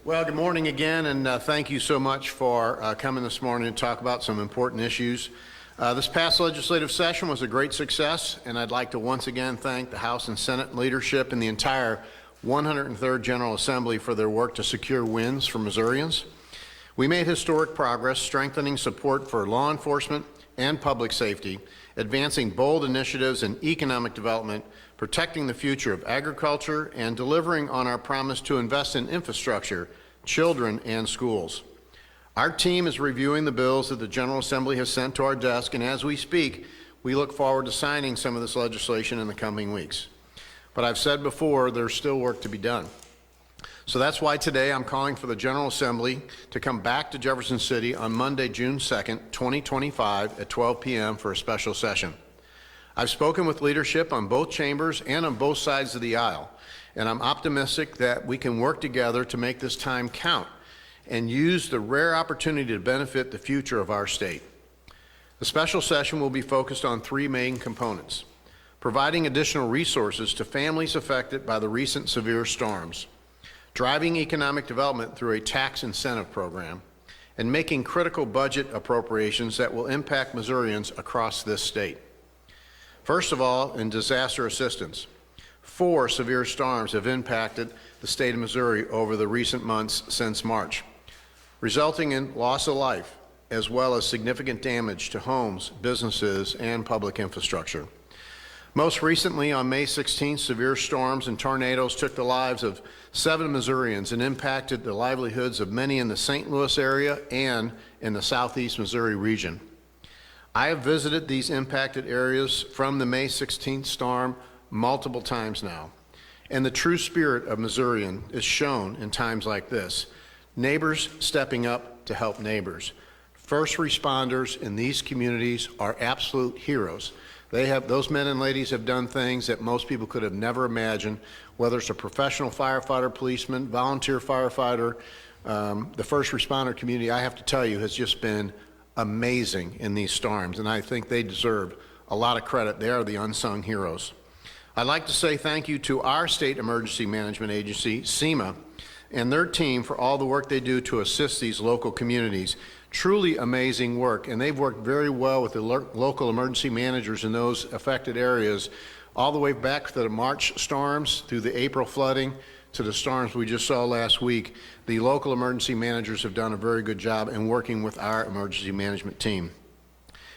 Well, good morning again, and thank you so much for coming this morning to talk about some important issues. This past legislative session was a great success, and I'd like to once again thank the House and Senate leadership and the entire 103rd General Assembly for their work to secure wins for Missourians. We made historic progress strengthening support for law enforcement and public safety, advancing bold initiatives in economic development, protecting the future of agriculture, and delivering on our promise to invest in infrastructure, children, and schools. Our team is reviewing the bills that the General Assembly has sent to our desk, and as we speak, we look forward to signing some of this legislation in the coming weeks. But I've said before, there's still work to be done. So that's why today I'm calling for the General Assembly to come back to Jefferson City on Monday, June 2nd, 2025 at 12 p.m. for a special session. I've spoken with leadership on both chambers and on both sides of the aisle, and I'm optimistic that we can work together to make this time count and use the rare opportunity to benefit the future of our state. The special session will be focused on three main components: providing additional resources to families affected by the recent severe storms, driving economic development through a tax incentive program, and making critical budget appropriations that will impact Missourians across this state. First of all, in disaster assistance, 4 severe storms have impacted the state of Missouri over the recent months since March, resulting in loss of life as well as significant damage to homes, businesses, and public infrastructure. Most recently, on May 16th, severe storms and tornadoes took the lives of 7 Missourians and impacted the livelihoods of many in the St. Louis area and in the southeast Missouri region. I have visited these impacted areas from the May 16th storm multiple times now, and the true spirit of Missourian is shown in times like this: neighbors stepping up to help neighbors. First responders in these communities are absolute heroes. Those men and ladies have done things that most people could have never imagined, whether it's a professional firefighter, policeman, volunteer firefighter. The first responder community, I have to tell you, has just been amazing in these storms, and I think they deserve a lot of credit. They are the unsung heroes. I'd like to say thank you to our State Emergency Management Agency, SEMA, and their team for all the work they do to assist these local communities. Truly amazing work, and they've worked very well with the local emergency managers in those affected areas, all the way back to the March storms, through the April flooding, to the storms we just saw last week. The local emergency managers have done a very good job in working with our emergency management team.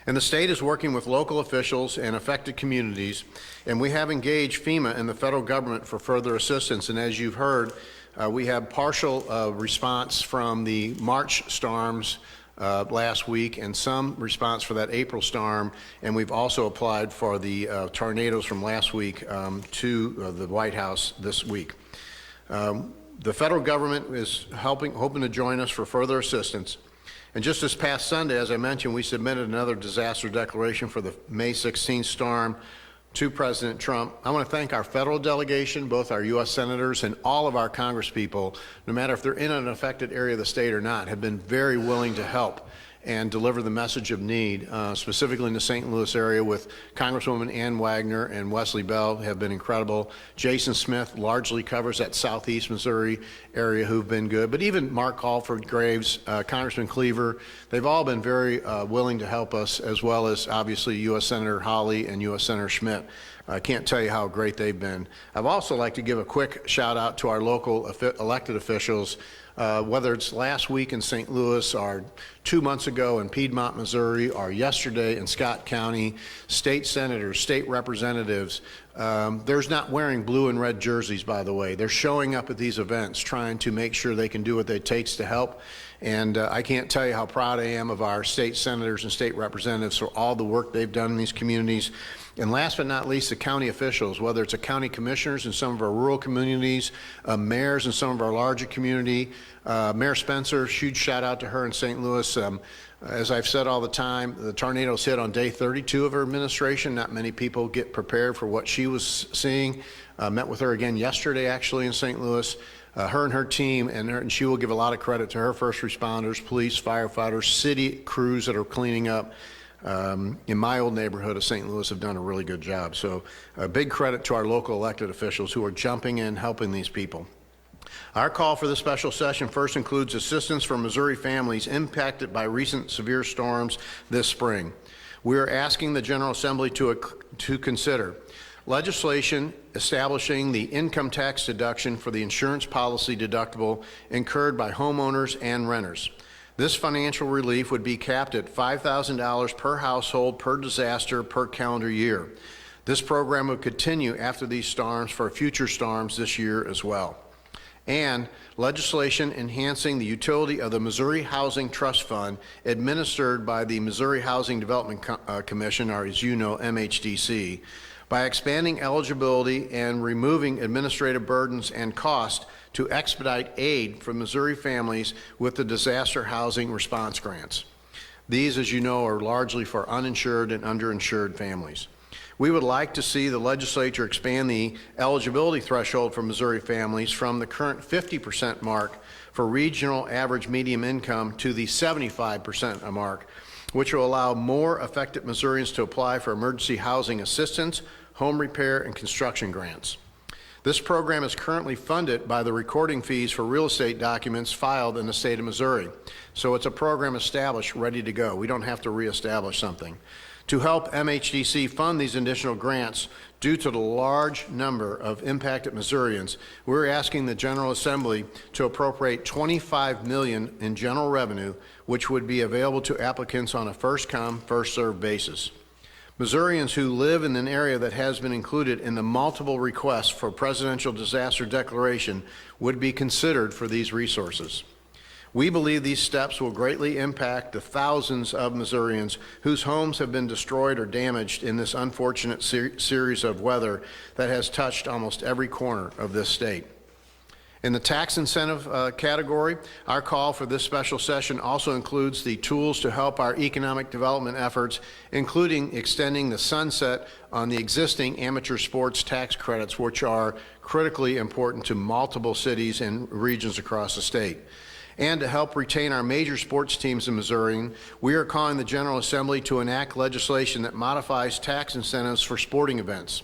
And the state is working with local officials and affected communities, and we have engaged FEMA and the federal government for further assistance. And as you've heard, we have partial response from the March storms last week and some response for that April storm, and we've also applied for the tornadoes from last week to the White House this week. The federal government is hoping to join us for further assistance. And just this past Sunday, as I mentioned, we submitted another disaster declaration for the May 16th storm to President Trump. I want to thank our federal delegation, both our U.S. senators and all of our congresspeople, no matter if they're in an affected area of the state or not, have been very willing to help and deliver the message of need, specifically in the St. Louis area with Congresswoman Ann Wagner and Wesley Bell have been incredible. Jason Smith largely covers that southeast Missouri area who've been good, but even Mark Alford Graves, Congressman Cleaver, they've all been very willing to help us, as well as obviously U.S. Senator Hawley and U.S. Senator Schmidt. I can't tell you how great they've been. I'd also like to give a quick shout out to our local elected officials, whether it's last week in St. Louis or 2 months ago in Piedmont, Missouri, or yesterday in Scott County, state senators, state representatives. They're not wearing blue and red jerseys, by the way. They're showing up at these events trying to make sure they can do what it takes to help. And I can't tell you how proud I am of our state senators and state representatives for all the work they've done in these communities. And last but not least, the county officials, whether it's the county commissioners in some of our rural communities, mayors in some of our larger community. Mayor Spencer, huge shout out to her in St. Louis. As I've said all the time, the tornadoes hit on day 32 of her administration. Not many people get prepared for what she was seeing. Met with her again yesterday, actually, in St. Louis. Her and her team, and she will give a lot of credit to her first responders, police, firefighters, city crews that are cleaning up. In my old neighborhood of St. Louis have done a really good job. So a big credit to our local elected officials who are jumping in, helping these people. Our call for this special session first includes assistance for Missouri families impacted by recent severe storms this spring. We are asking the General Assembly to consider legislation establishing the income tax deduction for the insurance policy deductible incurred by homeowners and renters. This financial relief would be capped at $5,000 per household per disaster per calendar year. This program would continue after these storms for future storms this year as well. And legislation enhancing the utility of the Missouri Housing Trust Fund administered by the Missouri Housing Development Commission, or as you know, MHDC, by expanding eligibility and removing administrative burdens and costs to expedite aid for Missouri families with the disaster housing response grants. These, as you know, are largely for uninsured and underinsured families. We would like to see the legislature expand the eligibility threshold for Missouri families from the current 50% mark for regional average median income to the 75% mark, which will allow more affected Missourians to apply for emergency housing assistance, home repair, and construction grants. This program is currently funded by the recording fees for real estate documents filed in the state of Missouri. So it's a program established, ready to go. We don't have to reestablish something. To help MHDC fund these additional grants due to the large number of impacted Missourians, we're asking the General Assembly to appropriate $25 million in general revenue, which would be available to applicants on a first-come, first-served basis. Missourians who live in an area that has been included in the multiple requests for presidential disaster declaration would be considered for these resources. We believe these steps will greatly impact the thousands of Missourians whose homes have been destroyed or damaged in this unfortunate series of weather that has touched almost every corner of this state. In the tax incentive category, our call for this special session also includes the tools to help our economic development efforts, including extending the sunset on the existing amateur sports tax credits, which are critically important to multiple cities and regions across the state. And to help retain our major sports teams in Missouri, we are calling the General Assembly to enact legislation that modifies tax incentives for sporting events.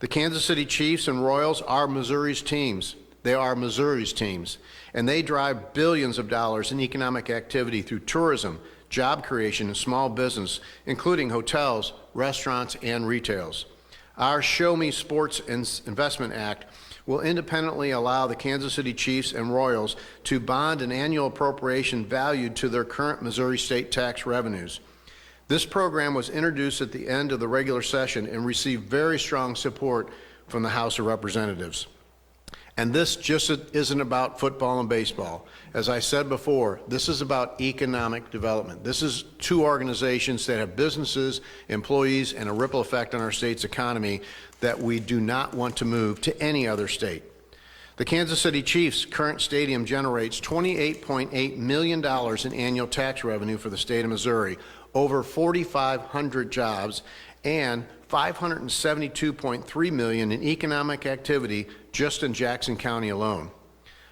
The Kansas City Chiefs and Royals are Missouri's teams. They are Missouri's teams, and they drive billions of dollars in economic activity through tourism, job creation, and small business, including hotels, restaurants, and retails. Our Show Me Sports Investment Act will independently allow the Kansas City Chiefs and Royals to bond an annual appropriation valued to their current Missouri state tax revenues. This program was introduced at the end of the regular session and received very strong support from the House of Representatives. And this just isn't about football and baseball. As I said before, this is about economic development. This is two organizations that have businesses, employees, and a ripple effect on our state's economy that we do not want to move to any other state. The Kansas City Chiefs' current stadium generates $28.8 million in annual tax revenue for the state of Missouri, over 4,500 jobs, and $572.3 million in economic activity just in Jackson County alone.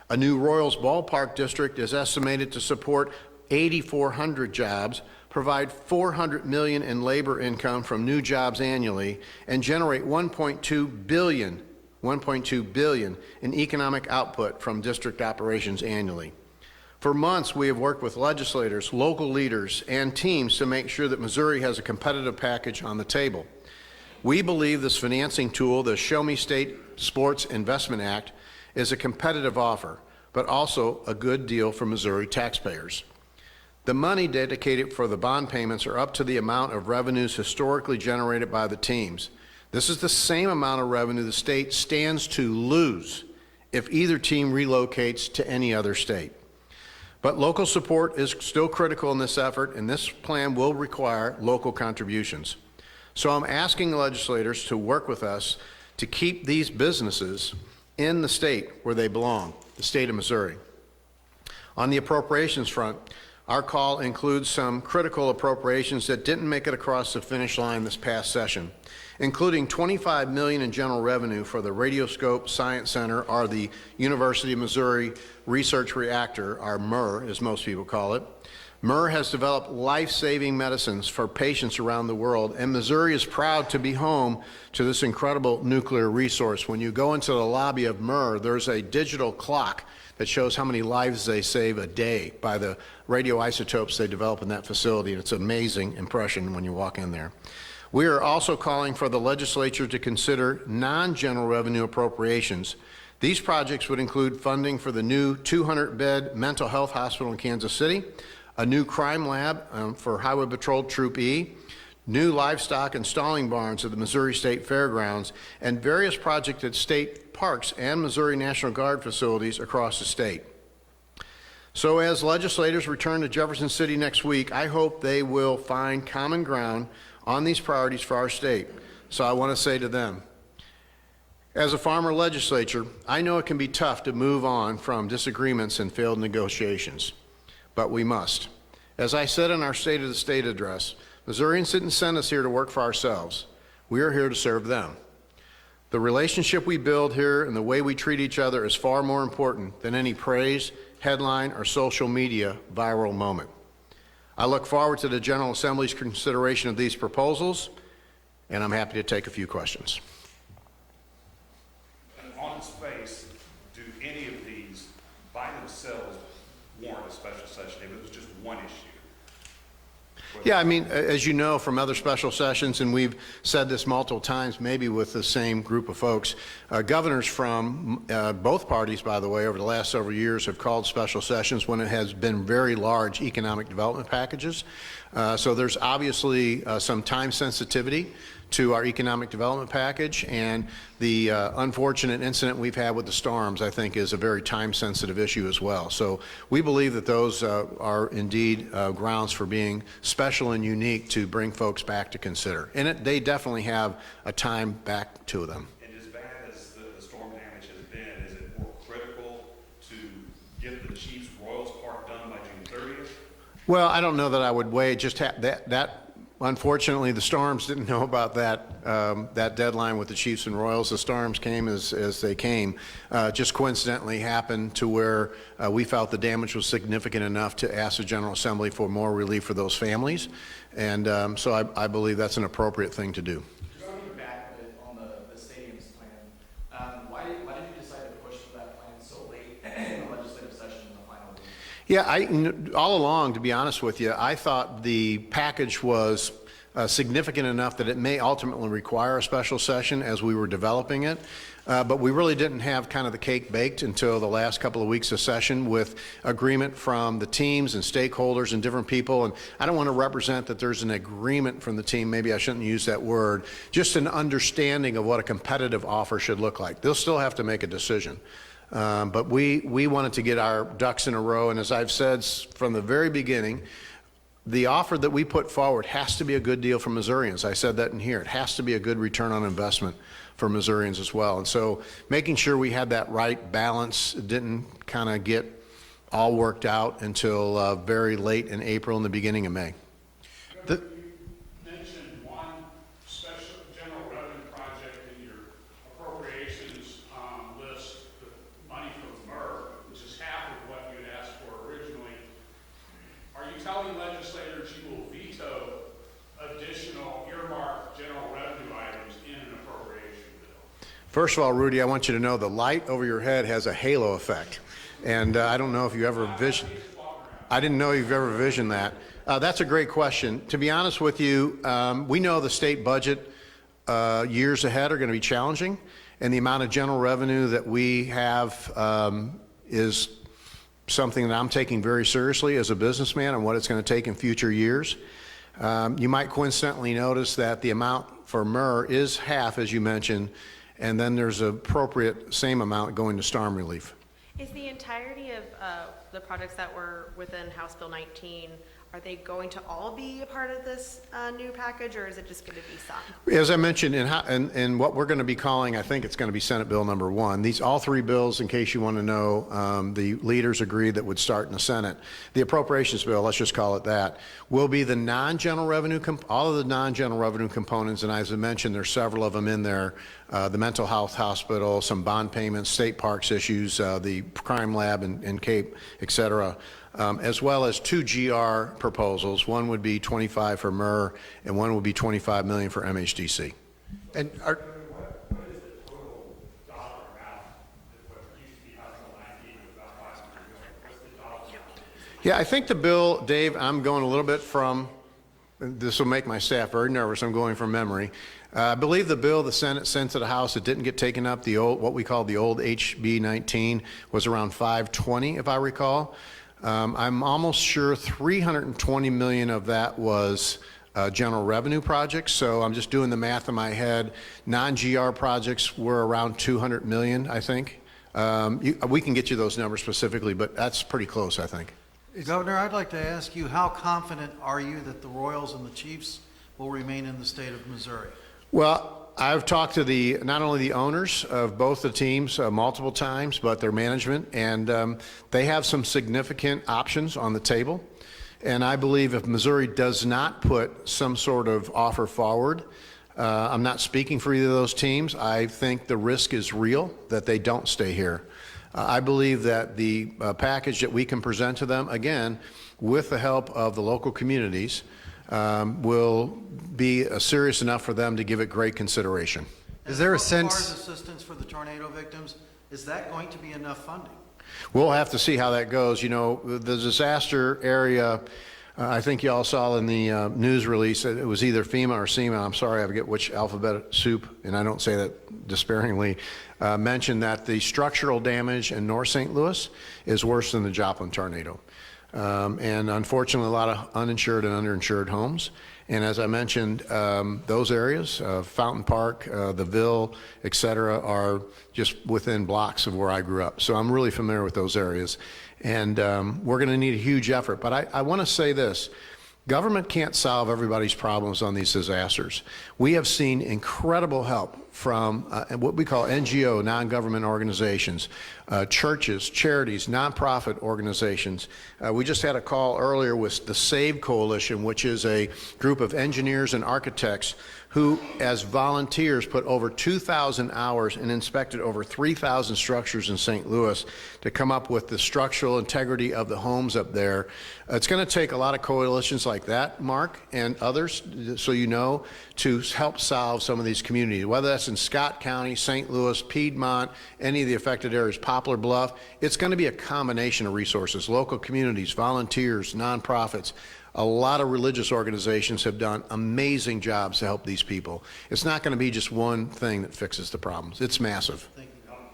A new Royals ballpark district is estimated to support 8,400 jobs, provide $400 million in labor income from new jobs annually, and generate $1.2 billion in economic output from district operations annually. For months, we have worked with legislators, local leaders, and teams to make sure that Missouri has a competitive package on the table. We believe this financing tool, the Show Me State Sports Investment Act, is a competitive offer, but also a good deal for Missouri taxpayers. The money dedicated for the bond payments are up to the amount of revenues historically generated by the teams. This is the same amount of revenue the state stands to lose if either team relocates to any other state. But local support is still critical in this effort, and this plan will require local contributions. So I'm asking legislators to work with us to keep these businesses in the state where they belong, the state of Missouri. On the appropriations front, our call includes some critical appropriations that didn't make it across the finish line this past session, including $25 million in general revenue for the Radioscope Science Center, or the University of Missouri Research Reactor, or MUR as most people call it, MUR has developed life-saving medicines for patients around the world, and Missouri is proud to be home to this incredible nuclear resource. When you go into the lobby of MUR, there's a digital clock that shows how many lives they save a day by the radioisotopes they develop in that facility, and it's an amazing impression when you walk in there. We are also calling for the legislature to consider non-general revenue appropriations. These projects would include funding for the new 200-bed mental health hospital in Kansas City, a new crime lab for Highway Patrol Troop E, new livestock and stalling barns at the Missouri State Fairgrounds, and various projects at state parks and Missouri National Guard facilities across the state. So as legislators return to Jefferson City next week, I hope they will find common ground on these priorities for our state. So I want to say to them, as a former legislator, I know it can be tough to move on from disagreements and failed negotiations, but we must. As I said in our State of the State address, Missourians didn't send us here to work for ourselves. We are here to serve them. The relationship we build here and the way we treat each other is far more important than any praise, headline, or social media viral moment. I look forward to the General Assembly's consideration of these proposals, and I'm happy to take a few questions. On its face, do any of these by themselves warrant a special session if it was just one issue? Yeah, I mean, as you know from other special sessions, and we've said this multiple times, maybe with the same group of folks, governors from both parties, by the way, over the last several years have called special sessions when it has been very large economic development packages. So there's obviously some time sensitivity to our economic development package, and the unfortunate incident we've had with the storms, I think, is a very time-sensitive issue as well. So we believe that those are indeed grounds for being special and unique to bring folks back to consider. And they definitely have a time back to them. And as bad as the storm damage has been, is it more critical to get the Chiefs Royals Park done by June 30th? Well, I don't know that I would weigh just that. Unfortunately, the Storms didn't know about that that deadline with the Chiefs and Royals. The Storms came as they came. Just coincidentally happened to where we felt the damage was significant enough to ask the General Assembly for more relief for those families. And so I believe that's an appropriate thing to do. Just looking back a bit on the stadiums plan, why did you decide to push for that plan so late in the legislative session in the final week? Yeah, all along, to be honest with you, I thought the package was significant enough that it may ultimately require a special session as we were developing it. But we really didn't have kind of the cake baked until the last couple of weeks of session with agreement from the teams and stakeholders and different people. And I don't want to represent that there's an agreement from the team. Maybe I shouldn't use that word. Just an understanding of what a competitive offer should look like. They'll still have to make a decision. But we wanted to get our ducks in a row, and as I've said from the very beginning, the offer that we put forward has to be a good deal for Missourians. I said that in here. It has to be a good return on investment for Missourians as well. And so making sure we had that right balance didn't kind of get all worked out until very late in April and the beginning of May. Telling legislators you will veto additional earmarked general revenue items in an appropriation bill? First of all, Rudy, I want you to know the light over your head has a halo effect. And I don't know if you ever visioned, I didn't know you've ever visioned that. That's a great question. To be honest with you, we know the state budget years ahead are going to be challenging, and the amount of general revenue that we have is something that I'm taking very seriously as a businessman and what it's going to take in future years. You might coincidentally notice that the amount for MUR is half, as you mentioned, and then there's an appropriate same amount going to storm relief. Is the entirety of the projects that were within House Bill 19, are they going to all be a part of this new package, or is it just going to be some? As I mentioned, in what we're going to be calling, I think it's going to be Senate Bill number 1. These all three bills, in case you want to know, the leaders agreed that would start in the Senate. The appropriations bill, let's just call it that, will be the non-general revenue, all of the non-general revenue components, and as I mentioned, there's several of them in there. The mental health hospital, some bond payments, state parks issues, the crime lab in Cape, et cetera. as well as 2 GR proposals. One would be 25 for MER, and one would be 25 million for MHDC. And What is the total dollar amount that what used to be House Bill 19 was about 500 million? What's the dollar amount? Yeah, I think the bill, Dave, I'm going a little bit from, this will make my staff very nervous, I'm going from memory. I believe the bill the Senate sent to the House that didn't get taken up, the old, what we call the old HB 19, was around 520, if I recall. I'm almost sure 320 million of that was general revenue projects, so I'm just doing the math in my head. Non-GR projects were around 200 million, I think. We can get you those numbers specifically, but that's pretty close, I think. Governor, I'd like to ask you, how confident are you that the Royals and the Chiefs will remain in the state of Missouri? Well, I've talked to not only the owners of both the teams multiple times, but their management, and they have some significant options on the table. And I believe if Missouri does not put some sort of offer forward, I'm not speaking for either of those teams, I think the risk is real that they don't stay here. I believe that the package that we can present to them, again, with the help of the local communities, will be serious enough for them to give it great consideration. is there a As far as sense, assistance for the tornado victims, is that going to be enough funding? We'll have to see how that goes. You know, the disaster area, I think you all saw in the news release, it was either FEMA or SEMA, I'm sorry, I forget which alphabet soup, and I don't say that despairingly, mentioned that the structural damage in North St. Louis is worse than the Joplin tornado. And unfortunately, a lot of uninsured and underinsured homes. And as I mentioned, those areas, Fountain Park, the Ville, et cetera, are just within blocks of where I grew up. So I'm really familiar with those areas. And we're going to need a huge effort. But I want to say this. Government can't solve everybody's problems on these disasters. We have seen incredible help from what we call NGO, non-government organizations, churches, charities, nonprofit organizations. We just had a call earlier with the SAVE Coalition, which is a group of engineers and architects who, as volunteers, put over 2,000 hours and inspected over 3,000 structures in St. Louis to come up with the structural integrity of the homes up there. It's going to take a lot of coalitions like that, Mark, and others, so you know, to help solve some of these communities, whether that's in Scott County, St. Louis, Piedmont, any of the affected areas, Poplar Bluff. It's going to be a combination of resources, local communities, volunteers, nonprofits. A lot of religious organizations have done amazing jobs to help these people. It's not going to be just one thing that fixes the problems. It's massive.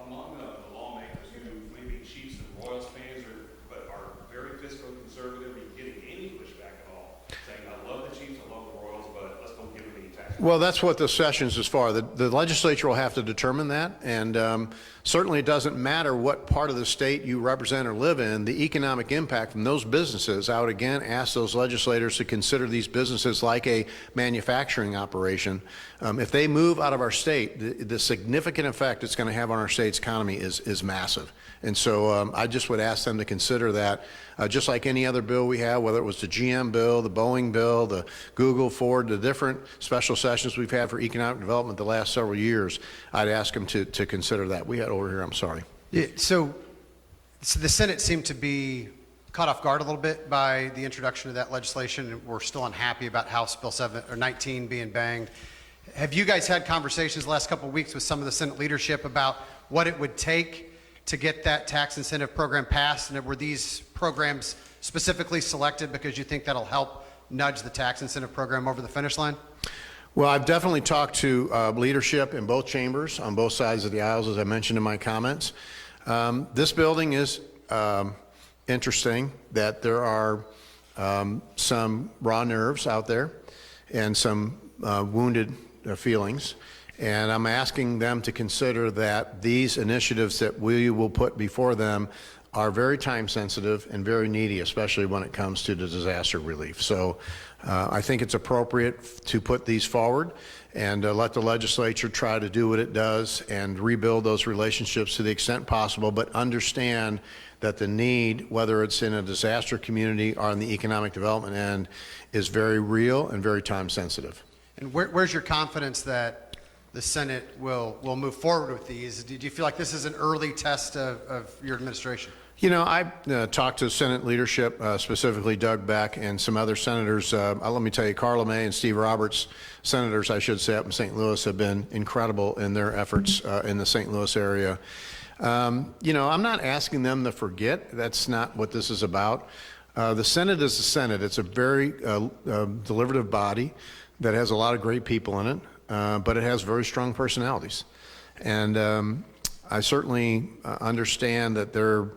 Among the lawmakers who may be Chiefs and Royals fans but are very fiscally conservative, are you getting any pushback at all? Saying, I love the Chiefs, I love the Royals, but let's don't give them any tax. Well, that's what the sessions is for. The legislature will have to determine that, and certainly it doesn't matter what part of the state you represent or live in, the economic impact from those businesses. I would again ask those legislators to consider these businesses like a manufacturing operation. If they move out of our state, the significant effect it's going to have on our state's economy is massive. And so I just would ask them to consider that, just like any other bill we have, whether it was the GM bill, the Boeing bill, the Google, Ford, the different special sessions we've had for economic development the last several years, I'd ask them to consider that. We had over here, I'm sorry. yeah, so the Senate seemed to be caught off guard a little bit by the introduction of that legislation. We're still unhappy about House Bill 19 being banged. Have you guys had conversations the last couple of weeks with some of the Senate leadership about what it would take to get that tax incentive program passed? And were these programs specifically selected because you think that'll help nudge the tax incentive program over the finish line? Well, I've definitely talked to leadership in both chambers on both sides of the aisles, as I mentioned in my comments. This building is interesting that there are some raw nerves out there and some wounded feelings. And I'm asking them to consider that these initiatives that we will put before them are very time sensitive and very needy, especially when it comes to the disaster relief. So I think it's appropriate to put these forward and let the legislature try to do what it does and rebuild those relationships to the extent possible, but understand that the need, whether it's in a disaster community or on the economic development end, is very real and very time sensitive. And where's your confidence that the Senate will move forward with these? Do you feel like this is an early test of your administration? You know, I talked to Senate leadership, specifically Doug Beck and some other senators. Let me tell you, Carla May and Steve Roberts, senators, I should say, up in St. Louis, have been incredible in their efforts in the St. Louis area. You know, I'm not asking them to forget. That's not what this is about. The Senate is the Senate. It's a very deliberative body that has a lot of great people in it, but it has very strong personalities. And I certainly understand that there,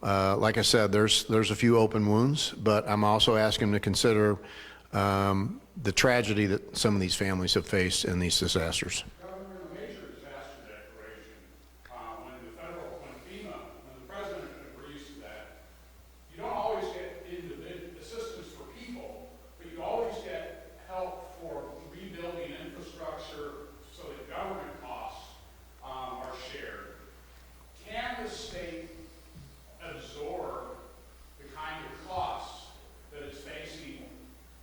like I said, there's a few open wounds, but I'm also asking them to consider the tragedy that some of these families have faced in these disasters. Governor, in the major disaster declaration, when the president agrees to that, you don't always get individual assistance for people, but you always get help for rebuilding infrastructure so that government costs are shared. Can the state absorb the kind of costs that it's facing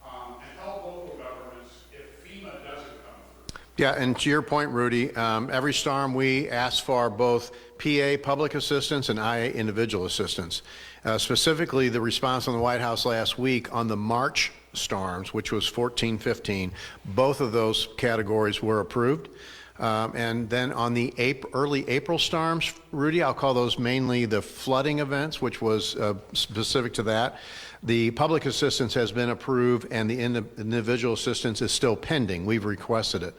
and help local governments if FEMA doesn't come through? Yeah, and to your point, Rudy, every storm we ask for both PA public assistance and IA individual assistance. Specifically, the response on the White House last week on the March storms, which was 14, 15, both of those categories were approved. And then on the early April storms, Rudy, I'll call those mainly the flooding events, which was specific to that. The public assistance has been approved and the individual assistance is still pending. We've requested it.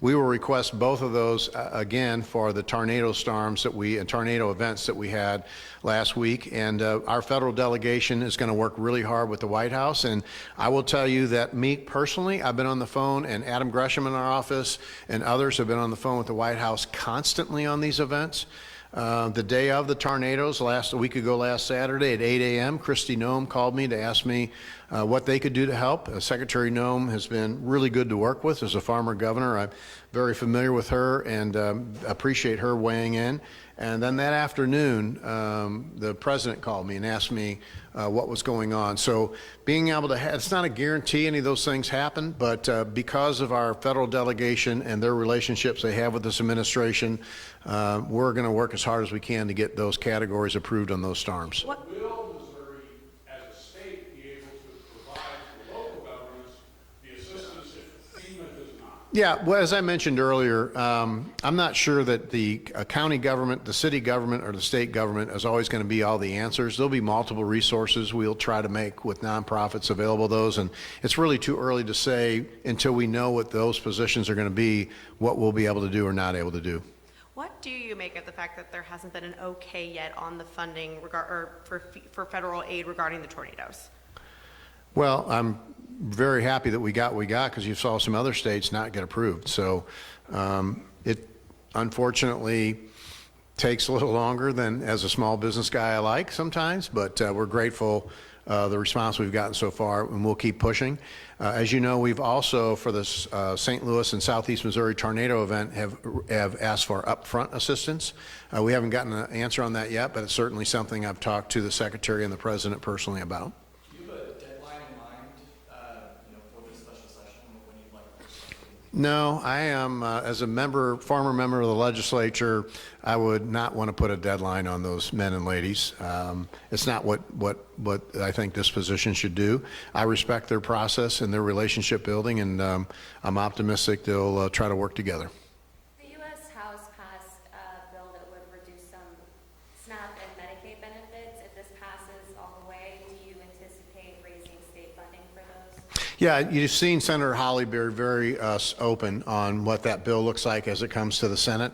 We will request both of those again for the tornado storms and tornado events that we had last week. And our federal delegation is going to work really hard with the White House. And I will tell you that me personally, I've been on the phone, and Adam Gresham in our office and others have been on the phone with the White House constantly on these events. The day of the tornadoes, a week ago last Saturday at 8 a.m., Kristi Noem called me to ask me what they could do to help. Secretary Noem has been really good to work with as a former governor. I'm very familiar with her and appreciate her weighing in. And then that afternoon, the president called me and asked me what was going on. So being able to it's not a guarantee any of those things happen, but because of our federal delegation and their relationships they have with this administration, we're going to work as hard as we can to get those categories approved on those storms. What, Will Missouri, as a state, be able to provide to local governments the assistance if FEMA does not? Yeah, well, as I mentioned earlier, I'm not sure that the county government, the city government, or the state government is always going to be all the answers. There'll be multiple resources we'll try to make with nonprofits available to those, and it's really too early to say until we know what those positions are going to be, what we'll be able to do or not able to do. what do you make of the fact that there hasn't been an okay yet on the funding for federal aid regarding the tornadoes? Well, I'm very happy that we got what we got because you saw some other states not get approved. So it unfortunately takes a little longer than as a small business guy I like sometimes, but we're grateful the response we've gotten so far, and we'll keep pushing. As you know, we've also, for this St. Louis and Southeast Missouri tornado event, have asked for upfront assistance. We haven't gotten an answer on that yet, but it's certainly something I've talked to the Secretary and the President personally about. Do you have a deadline in mind, for this special session, when you'd like to? No, I am, as a former member of the legislature, I would not want to put a deadline on those men and ladies. It's not what I think this position should do. I respect their process and their relationship building, and I'm optimistic they'll try to work together. The U.S. House passed a bill that would reduce some SNAP and Medicaid benefits. If this passes all the way, do you anticipate raising state funding for those? Yeah, you've seen Senator Holly be very open on what that bill looks like as it comes to the Senate.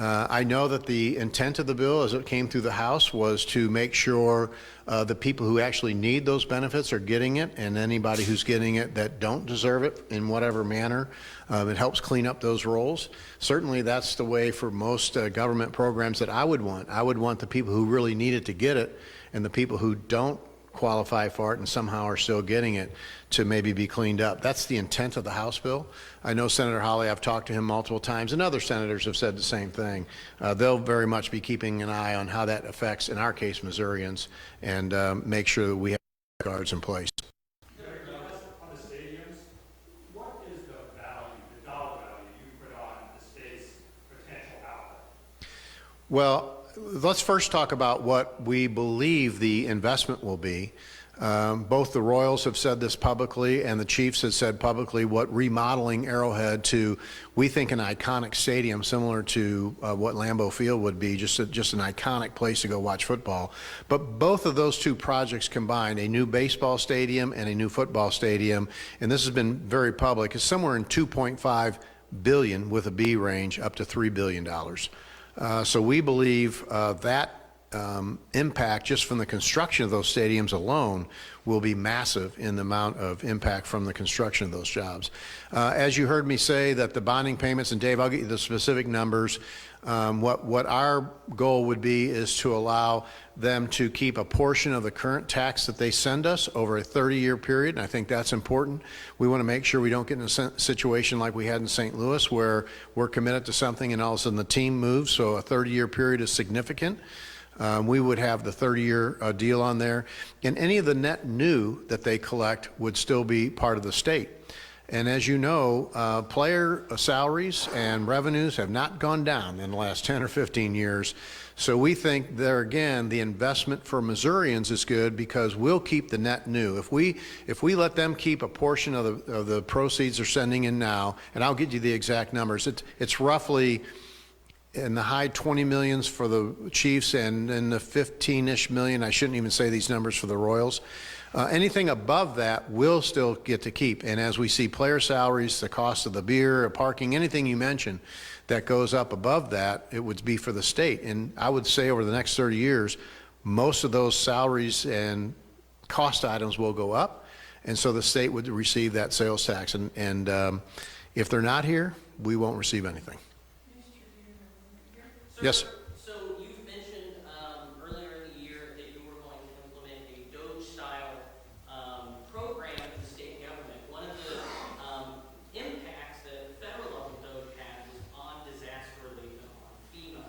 I know that the intent of the bill as it came through the House was to make sure the people who actually need those benefits are getting it, and anybody who's getting it that don't deserve it in whatever manner, it helps clean up those rolls. Certainly that's the way for most government programs that I would want. I would want the people who really need it to get it, and the people who don't qualify for it and somehow are still getting it to maybe be cleaned up. That's the intent of the House bill. I know Senator Holly, I've talked to him multiple times, and other senators have said the same thing. They'll very much be keeping an eye on how that affects, in our case, Missourians, and make sure that we have guards in place. On the stadiums, what is the dollar value you put on the state's potential outlet? Well, let's first talk about what we believe the investment will be. Both the Royals have said this publicly, and the Chiefs have said publicly what remodeling Arrowhead to, we think, an iconic stadium similar to what Lambeau Field would be, just an iconic place to go watch football. But both of those two projects combined, a new baseball stadium and a new football stadium, and this has been very public, is somewhere in $2.5 billion with a B range up to $3 billion. So we believe that impact just from the construction of those stadiums alone will be massive in the amount of impact from the construction of those jobs. As you heard me say that the bonding payments, and Dave, I'll get you the specific numbers, what our goal would be is to allow them to keep a portion of the current tax that they send us over a 30-year period, and I think that's important. We want to make sure we don't get in a situation like we had in St. Louis where we're committed to something and all of a sudden the team moves, so a 30-year period is significant. We would have the 30-year deal on there, and any of the net new that they collect would still be part of the state. And as you know, player salaries and revenues have not gone down in the last 10 or 15 years. So we think there again, the investment for Missourians is good because we'll keep the net new. If we let them keep a portion of the proceeds they're sending in now, and I'll get you the exact numbers, it's roughly in the high 20 millions for the Chiefs and in the 15-ish million, I shouldn't even say these numbers for the Royals. Anything above that we'll still get to keep. And as we see player salaries, the cost of the beer, parking, anything you mentioned that goes up above that, it would be for the state. And I would say over the next 30 years, most of those salaries and cost items will go up. And so the state would receive that sales tax. And if they're not here, we won't receive anything. Yes, sir. So you've mentioned earlier in the year that you were going to implement a DOGE-style program in the state government. One of the impacts that the federal level DOGE has is on disaster relief and on FEMA.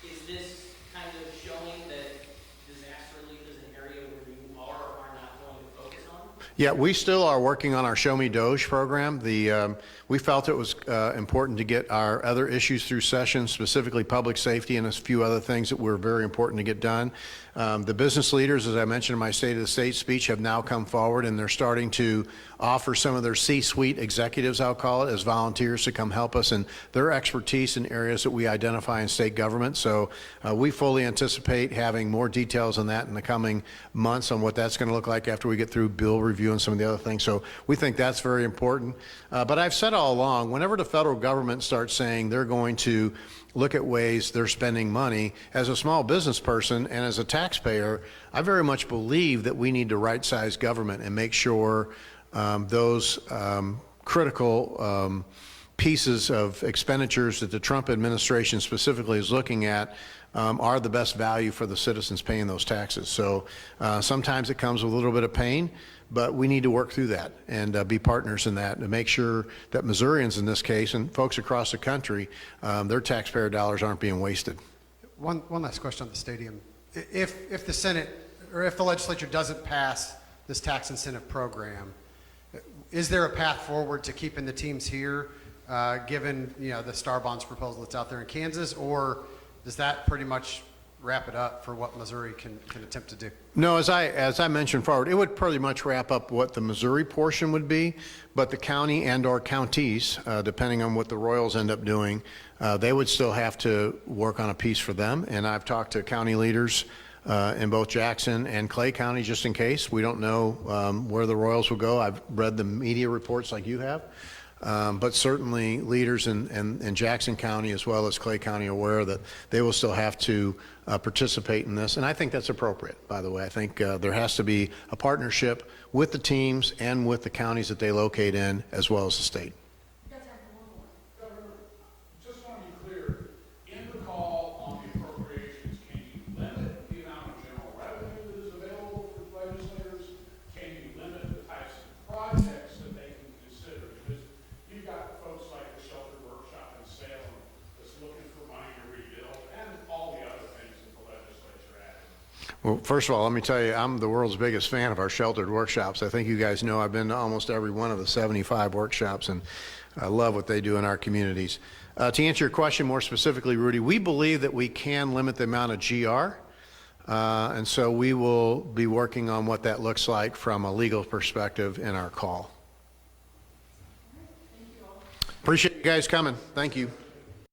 Is this kind of showing that disaster relief is an area where you are or are not going to focus on? Yeah, we still are working on our Show Me Doge program. We felt it was important to get our other issues through session, specifically public safety and a few other things that were very important to get done. The business leaders, as I mentioned in my State of the State speech, have now come forward and they're starting to offer some of their C-suite executives, I'll call it, as volunteers to come help us in their expertise in areas that we identify in state government. So we fully anticipate having more details on that in the coming months on what that's going to look like after we get through bill review and some of the other things. So we think that's very important. But I've said all along, whenever the federal government starts saying they're going to look at ways they're spending money, as a small business person and as a taxpayer, I very much believe that we need to right-size government and make sure those critical pieces of expenditures that the Trump administration specifically is looking at are the best value for the citizens paying those taxes. So sometimes it comes with a little bit of pain, but we need to work through that and be partners in that and make sure that Missourians in this case and folks across the country, their taxpayer dollars aren't being wasted. One last question on the stadium. If the Senate or if the legislature doesn't pass this tax incentive program, is there a path forward to keeping the teams here, given the Star Bonds proposal that's out there in Kansas, or does that pretty much wrap it up for what Missouri can attempt to do? No, as I mentioned forward, it would pretty much wrap up what the Missouri portion would be, but the county and or counties, depending on what the Royals end up doing, they would still have to work on a piece for them. And I've talked to county leaders in both Jackson and Clay County, just in case. We don't know where the Royals will go. I've read the media reports like you have. But certainly leaders in Jackson County as well as Clay County are aware that they will still have to participate in this. And I think that's appropriate, by the way. I think there has to be a partnership with the teams and with the counties that they locate in as well as the state. Governor, just want to be clear, in the call on the appropriations, can you limit the amount of general revenue that is available for legislators? Can you limit the types of projects that they can consider? Because you've got folks like the Shelter Workshop in Salem that's looking for money to rebuild and all the other things that the legislature added. Well, first of all, let me tell you, I'm the world's biggest fan of our sheltered workshops. I think you guys know I've been to almost every one of the 75 workshops, and I love what they do in our communities. To answer your question more specifically, Rudy, we believe that we can limit the amount of GR, and so we will be working on what that looks like from a legal perspective in our call. Appreciate you guys coming. Thank you.